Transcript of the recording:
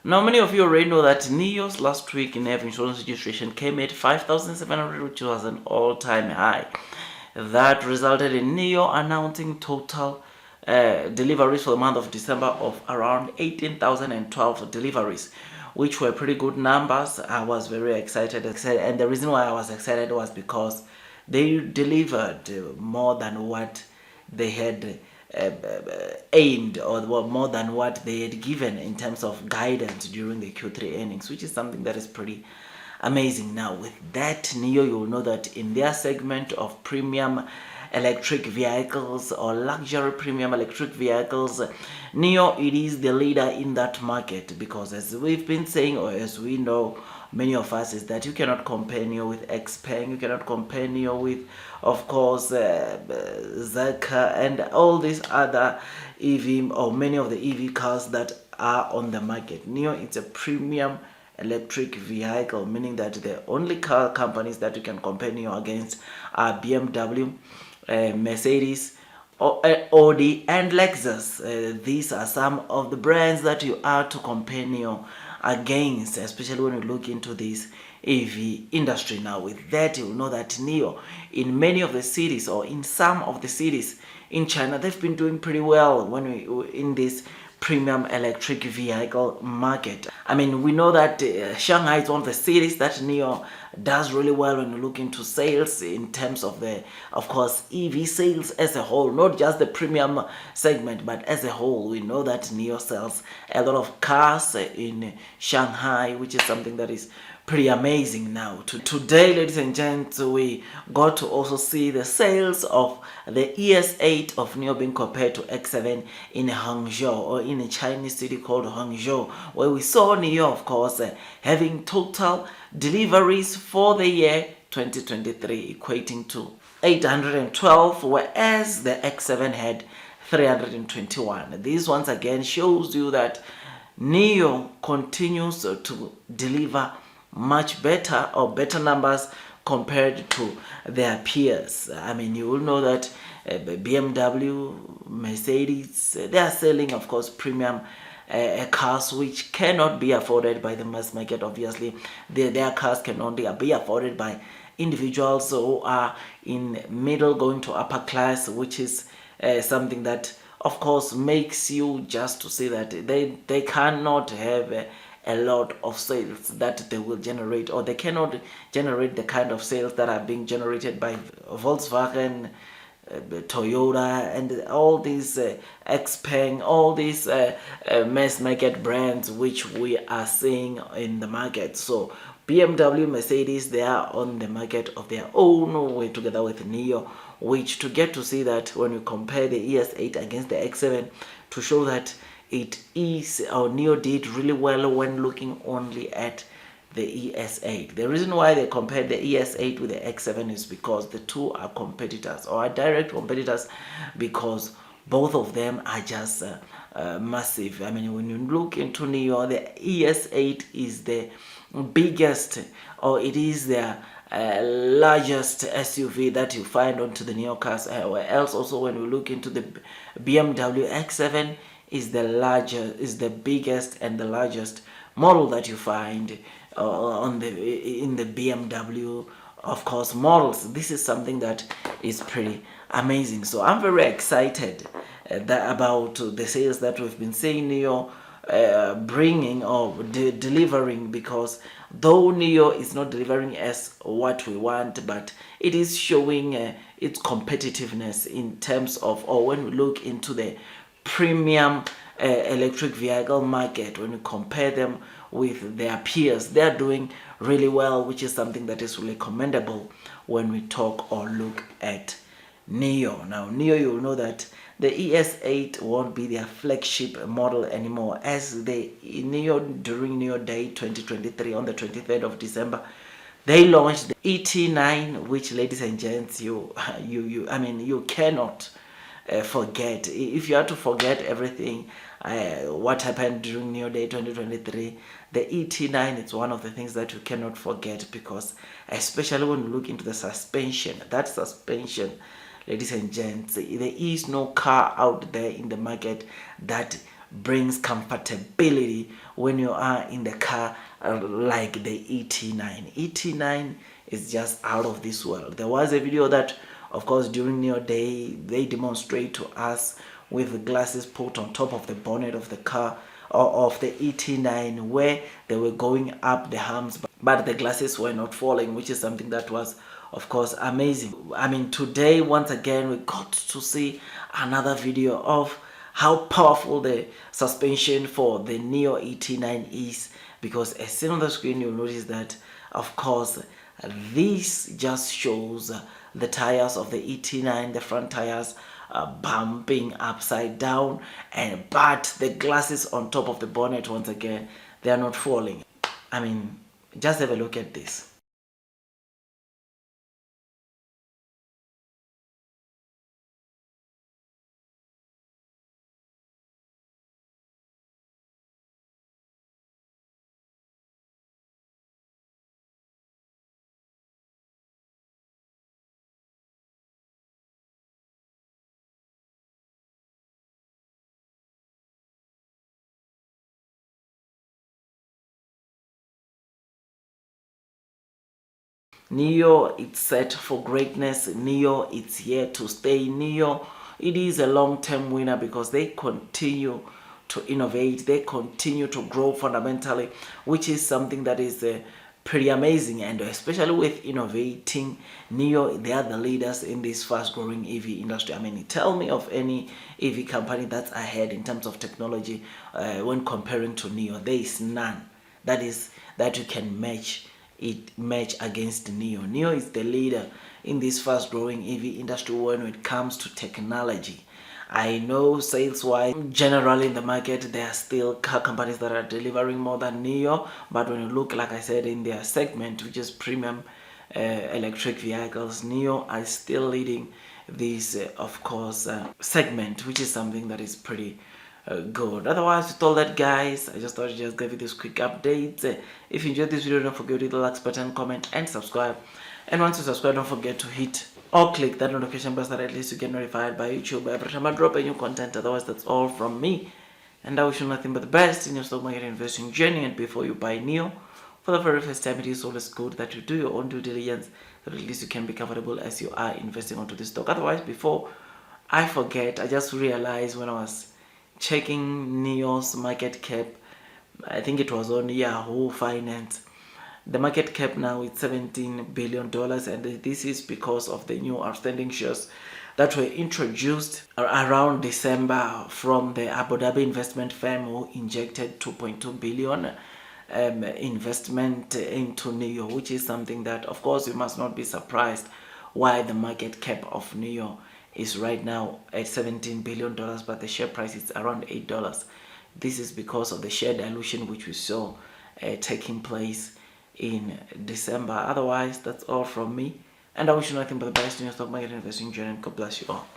Now, many of you already know that Nio's last week in EV insurance registration came at 5,700, which was an all-time high. That resulted in Nio announcing total deliveries for the month of December of around 18,012 deliveries, which were pretty good numbers. I was very excited, and the reason why I was excited was because they delivered more than what they had aimed, or more than what they had given in terms of guidance during the Q3 earnings, which is something that is pretty amazing. Now, with that, Nio, you will know that in their segment of premium electric vehicles or luxury premium electric vehicles, Nio, it is the leader in that market, because as we've been saying, or as we know, many of us, is that you cannot compare Nio with Xpeng, you cannot compare Nio with, of course, Zeka and all these other EV, or many of the EV cars that are on the market. Nio, it's a premium electric vehicle, meaning that the only car companies that you can compare Nio against are BMW, Mercedes, Audi and Lexus. These are some of the brands that you are to compare Nio against, especially when you look into this EV industry. Now, with that, you'll know that Nio, in many of the cities, or in some of the cities in China, they've been doing pretty well when we in this premium electric vehicle market. I mean, we know that Shanghai is one of the cities that Nio does really well when you look into sales, in terms of the, of course, EV sales as a whole, not just the premium segment, but as a whole. We know that Nio sells a lot of cars in Shanghai, which is something that is pretty amazing. Now, today, ladies and gents, we got to also see the sales of the ES8 of Nio being compared to X7 in Hangzhou, or in a Chinese city called Hangzhou, where we saw Nio, of course, having total deliveries for the year 2023 equating to 812, whereas the X7 had 321. This once again shows you that Nio continues to deliver much better, or better numbers compared to their peers. I mean, you will know that BMW, Mercedes, they are selling, of course, premium cars which cannot be afforded by the mass market. Obviously, their cars can only be afforded by individuals who are in middle going to upper class, which is something that, of course, makes you just to see that they cannot have a lot of sales that they will generate, or they cannot generate the kind of sales that are being generated by Volkswagen, Toyota, and all these Xpeng, all these mass market brands which we are seeing in the market. So BMW, Mercedes, they are on the market of their own way, together with Nio, which to get to see that when you compare the ES8 against the X7, to show that it is, or Nio did really well when looking only at the ES8. The reason why they compared the ES8 with the X7 is because the two are competitors, or are direct competitors, because both of them are just massive. I mean, when you look into Nio, the ES8 is the biggest, or it is the largest SUV that you find onto the Nio cars. Or else, also, when we look into the BMW X7, is the biggest and the largest model that you find in the BMW, of course, models. This is something that is pretty amazing. So I'm very excited about the sales that we've been seeing Nio bringing, or delivering, because though Nio is not delivering as what we want, but it is showing its competitiveness in terms of, or when we look into the premium electric vehicle market, when you compare them with their peers, they are doing really well, which is something that is really commendable when we talk or look at Nio. Now, Nio, you will know that the ES8 won't be their flagship model anymore, as the Nio, during Nio Day 2023 on the 23rd of December, they launched the ET9, which, ladies and gents, I mean, you cannot forget. If you have to forget everything what happened during Nio Day 2023, the ET9 is one of the things that you cannot forget, because especially when you look into the suspension, ladies and gents, there is no car out there in the market that brings comfortability when you are in the car, like the ET9. ET9 is just out of this world. There was a video that, of course, during Nio Day, they demonstrate to us with the glasses put on top of the bonnet of the car, or of the ET9, where they were going up the humps, but the glasses were not falling, which is something that was, of course, amazing. I mean, today, once again, we got to see another video of how powerful the suspension for the Nio ET9 is, because as seen on the screen, you'll notice that, of course, this just shows the tires of the ET9, the front tires bumping upside down, but the glasses on top of the bonnet, once again, they are not falling. I mean, just have a look at this. Nio, it's set for greatness. Nio, it's here to stay. Nio, it is a long-term winner because they continue to innovate, they continue to grow fundamentally, which is something that is pretty amazing. And especially with innovating, Nio, they are the leaders in this fast-growing EV industry. I mean, tell me of any EV company that's ahead in terms of technology when comparing to Nio. There is none that you can match against Nio. Nio is the leader in this fast-growing EV industry when it comes to technology. I know sales-wise, generally in the market, there are still car companies that are delivering more than Nio, but when you look, like I said, in their segment, which is premium electric vehicles, Nio are still leading this, of course, segment, which is something that is pretty good. Otherwise, with all that, guys, I just thought I'd just give you this quick update. If you enjoyed this video, don't forget to hit the like button, comment, and subscribe. And once you subscribe, don't forget to hit or click that notification bell so that at least you get notified by YouTube every time I drop a new content. Otherwise, that's all from me, and I wish you nothing but the best in your stock market investing journey. And before you buy Nio for the very first time, it is always good that you do your own due diligence, so at least you can be comfortable as you are investing onto this stock. Otherwise, before I forget, I just realized when I was checking Nio's market cap, I think it was on Yahoo Finance, the market cap now is $17 billion, and this is because of the new outstanding shares that were introduced around December from the Abu Dhabi investment firm who injected 2.2 billion investment into Nio, which is something that, of course, you must not be surprised why the market cap of Nio is right now at $17 billion, but the share price is around $8. This is because of the share dilution which we saw taking place in December. Otherwise, that's all from me, and I wish you nothing but the best in your stock market investing journey. God bless you all.